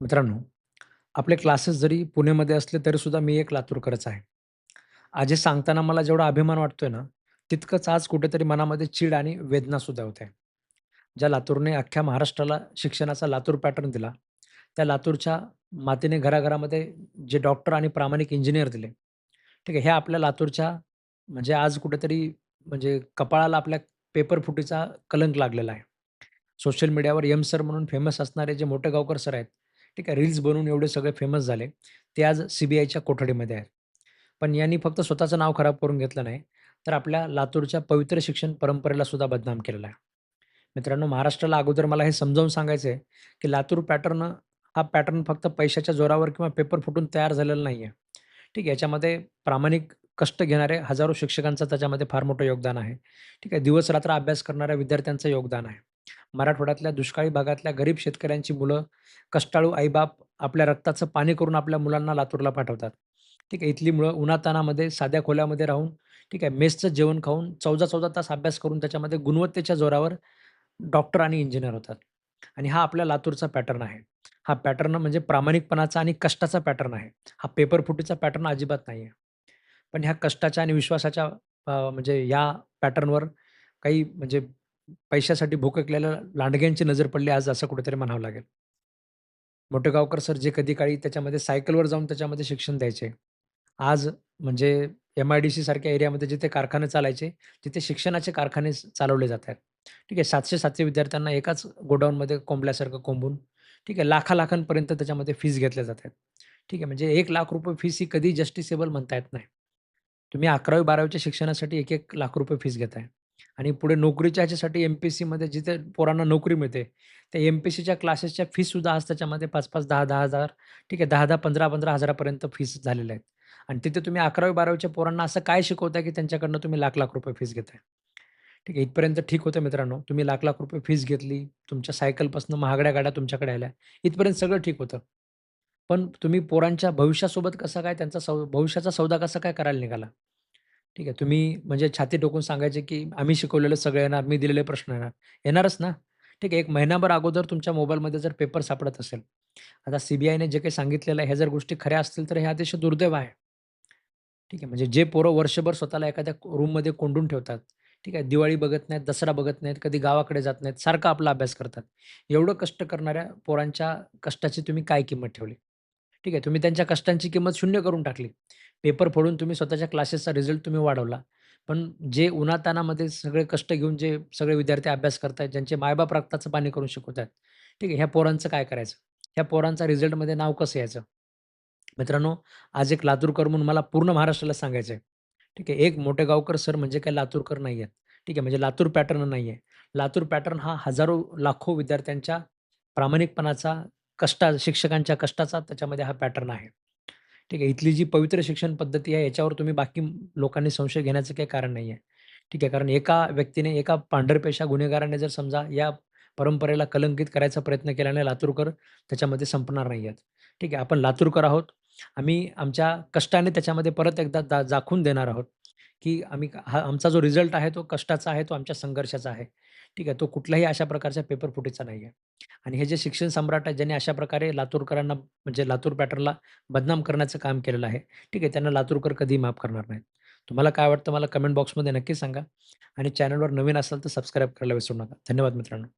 मित्रांनो, आपले क्लासेस जरी पुणेमध्ये असले तरीसुद्धा मी एक लातूरकरच आहे. आज हे सांगताना मला जेवढा अभिमान वाटतोय ना, तितकंच आज कुठेतरी मनामध्ये चीड आणि वेदनासुद्धा होत आहे. ज्या लातूरने अख्ख्या महाराष्ट्राला शिक्षणाचा लातूर पॅटर्न दिला, त्या लातूरच्या मातेने घराघरामध्ये जे डॉक्टर आणि प्रामाणिक इंजिनिअर दिले, ठीक आहे. हे आपल्या लातूरच्या म्हणजे आज कुठेतरी म्हणजे कपाळाला आपल्या पेपरफुटीचा कलंक लागलेला आहे. सोशल मीडियावर एम सर म्हणून फेमस असणारे जे मोठेगावकर सर आहेत, ठीक आहे. रील्स बनवून एवढे सगळे फेमस झाले. ते आज सी-बी-आयच्या कोठडीमध्ये आहेत. पण यांनी फक्त स्वतःचं नाव खराब करून घेतलं नाही, तर आपल्या लातूरच्या पवित्र शिक्षण परंपरेला सुद्धा बदनाम केलेलं आहे. मित्रांनो, महाराष्ट्राला अगोदर मला हे समजावून सांगायचं आहे, की लातूर पॅटर्न हा पॅटर्न फक्त पैशाच्या जोरावर किंवा पेपर फुटून तयार झालेला नाहीये. ठीक आहे. याच्यामध्ये प्रामाणिक कष्ट घेणारे हजारो शिक्षकांचं त्याच्यामध्ये फार मोठं योगदान आहे. ठीक आहे. दिवस-रात्र अभ्यास करणाऱ्या विद्यार्थ्यांचं योगदान आहे. मराठवाड्यातल्या दुष्काळी भागातल्या गरीब शेतकऱ्यांची मुलं, कष्टाळू आई-बाप आपल्या रक्ताचं पाणी करून आपल्या मुलांना लातूरला पाठवतात. ठीक आहे. इथली मुलं उन्हातान्हामध्ये साध्या खोल्यामध्ये राहून, ठीक आहे, मेसचं जेवण खाऊन 14-14 तास अभ्यास करून त्याच्यामध्ये गुणवत्तेच्या जोरावर डॉक्टर आणि इंजिनिअर होतात. आणि हा आपल्या लातूरचा पॅटर्न आहे. हा पॅटर्न म्हणजे प्रामाणिकपणाचा आणि कष्टाचा पॅटर्न आहे. हा पेपरफुटीचा पॅटर्न अजिबात नाहीये. पण ह्या कष्टाच्या आणि विश्वासाच्या म्हणजे या पॅटर्नवर काही म्हणजे पैशासाठी भोककलेल्या लांडग्यांची नजर पडली आज असं कुठेतरी म्हणावं लागेल. मोठेगावकर सर जे कधी काळी त्याच्यामध्ये सायकलवर जाऊन त्याच्यामध्ये शिक्षण द्यायचे. आज म्हणजे एम-आय-डी-सी सारख्या एरियामध्ये जिथे कारखाने चालायचे, तिथे शिक्षणाचे कारखाने चालवले जात आहेत. ठीक आहे. 700-700 विद्यार्थ्यांना एकाच गोडाऊनमध्ये कोंबल्यासारखं कोंबून, ठीक आहे, लाखा-लाखांपर्यंत त्याच्यामध्ये फीस घेतल्या जात आहेत. ठीक आहे. म्हणजे ₹1,00,000 फीस ही कधी जस्टिसेबल म्हणता येत नाही. तुम्ही 11वी-12वीच्या शिक्षणासाठी ₹1,00,000 लाख फीस घेताय आणि पुढे नोकरीच्या ह्याच्यासाठी एम-पी-एस-सीमध्ये जिथे पोरांना नोकरी मिळते, त्या एम-पी-एस-सीच्या क्लासेसच्या फीससुद्धा आज त्याच्यामध्ये 5-5, 10-10,000, ठीक आहे, 10-10, 15-15 हजारापर्यंत फीस झालेल्या आहेत. आणि तिथे तुम्ही 11वी-12वीच्या पोरांना असं काय शिकवताय, की त्यांच्याकडनं तुम्ही लाख-लाख रुपये फीस घेताय. ठीक आहे, इथपर्यंत ठीक होतं मित्रांनो. तुम्ही लाख-लाख रुपये फीस घेतली, तुमच्या सायकलपासून महागड्या गाड्या तुमच्याकडे आल्या. इथपर्यंत सगळं ठीक होतं. पण तुम्ही पोरांच्या भविष्यासोबत कसं काय त्यांचा भविष्याचा सौदा कसा काय करायला निघाला? ठीक आहे. तुम्ही म्हणजे छाती ठोकून सांगायचे, की आम्ही शिकवलेलं सगळं येणार, मी दिलेले प्रश्न येणार. येणारच ना. ठीक आहे. एक महिनाभर अगोदर तुमच्या मोबाईलमध्ये जर पेपर सापडत असेल, आता सी जे काही सांगितलेलं आहे, ह्या जर गोष्टी खऱ्या असतील, तर हे अतिशय दुर्दैव आहे. ठीक आहे. म्हणजे जे पोरं वर्षभर स्वतःला एखाद्या रूममध्ये कोंडून ठेवतात. ठीक आहे. दिवाळी बघत नाहीत, दसरा बघत नाहीत, कधी गावाकडे जात नाहीत, सारखा आपला अभ्यास करतात. एवढं कष्ट करणाऱ्या पोरांच्या कष्टाची तुम्ही काय किंमत ठेवली? ठीक आहे. तुम्ही त्यांच्या कष्टांची किंमत शून्य करून टाकली. पेपर फोडून तुम्ही स्वतःच्या क्लासेसचा रिझल्ट तुम्ही वाढवला. पण जे उन्हातान्हामध्ये सगळे कष्ट घेऊन जे सगळे विद्यार्थी अभ्यास करतायत, ज्यांचे मायबाप रक्ताचं पाणी करून शिकवतायत. ठीक आहे. ह्या पोरांचं काय करायचं? ह्या पोरांचा रिझल्टमध्ये नाव कसं यायचं? मित्रांनो, आज एक लातूरकर म्हणून मला पूर्ण महाराष्ट्राला सांगायचं आहे. ठीक आहे. एक मोठेगावकर सर म्हणजे काही लातूरकर नाही आहेत. ठीक आहे. म्हणजे लातूर पॅटर्न नाही आहे. लातूर पॅटर्न हा हजारो, लाखो विद्यार्थ्यांच्या प्रामाणिकपणाचा, शिक्षकांच्या कष्टाचा त्याच्यामध्ये हा पॅटर्न आहे. ठीक आहे. इथली जी पवित्र शिक्षण पद्धती आहे याच्यावर तुम्ही बाकी लोकांनी संशय घेण्याचं काही कारण नाही आहे. ठीक आहे. कारण एका व्यक्तीने, एका पांढरपेशा गुन्हेगाराने जर समजा या परंपरेला कलंकित करायचा प्रयत्न केल्याने लातूरकर त्याच्यामध्ये संपणार नाही आहेत. ठीक आहे. आपण लातूरकर आहोत. आम्ही आमच्या कष्टाने त्याच्यामध्ये परत एकदा दाखवून देणार आहोत, की हा आमचा जो रिझल्ट आहे तो कष्टाचा आहे, तो आमच्या संघर्षाचा आहे. ठीक आहे. तो कुठल्याही अशा प्रकारच्या पेपरफुटीचा नाही आहे. आणि हे जे शिक्षण सम्राट आहेत, ज्यांनी अशा प्रकारे लातूरकरांना म्हणजे लातूर पॅटर्नला बदनाम करण्याचं काम केलेलं आहे. ठीक आहे. त्यांना लातूरकर कधीही माफ करणार नाहीत. तुम्हाला काय वाटतं मला कमेंट बॉक्समध्ये नक्की सांगा आणि चॅनलवर नवीन असाल तर सबस्क्राईब करायला विसरू नका. धन्यवाद मित्रांनो.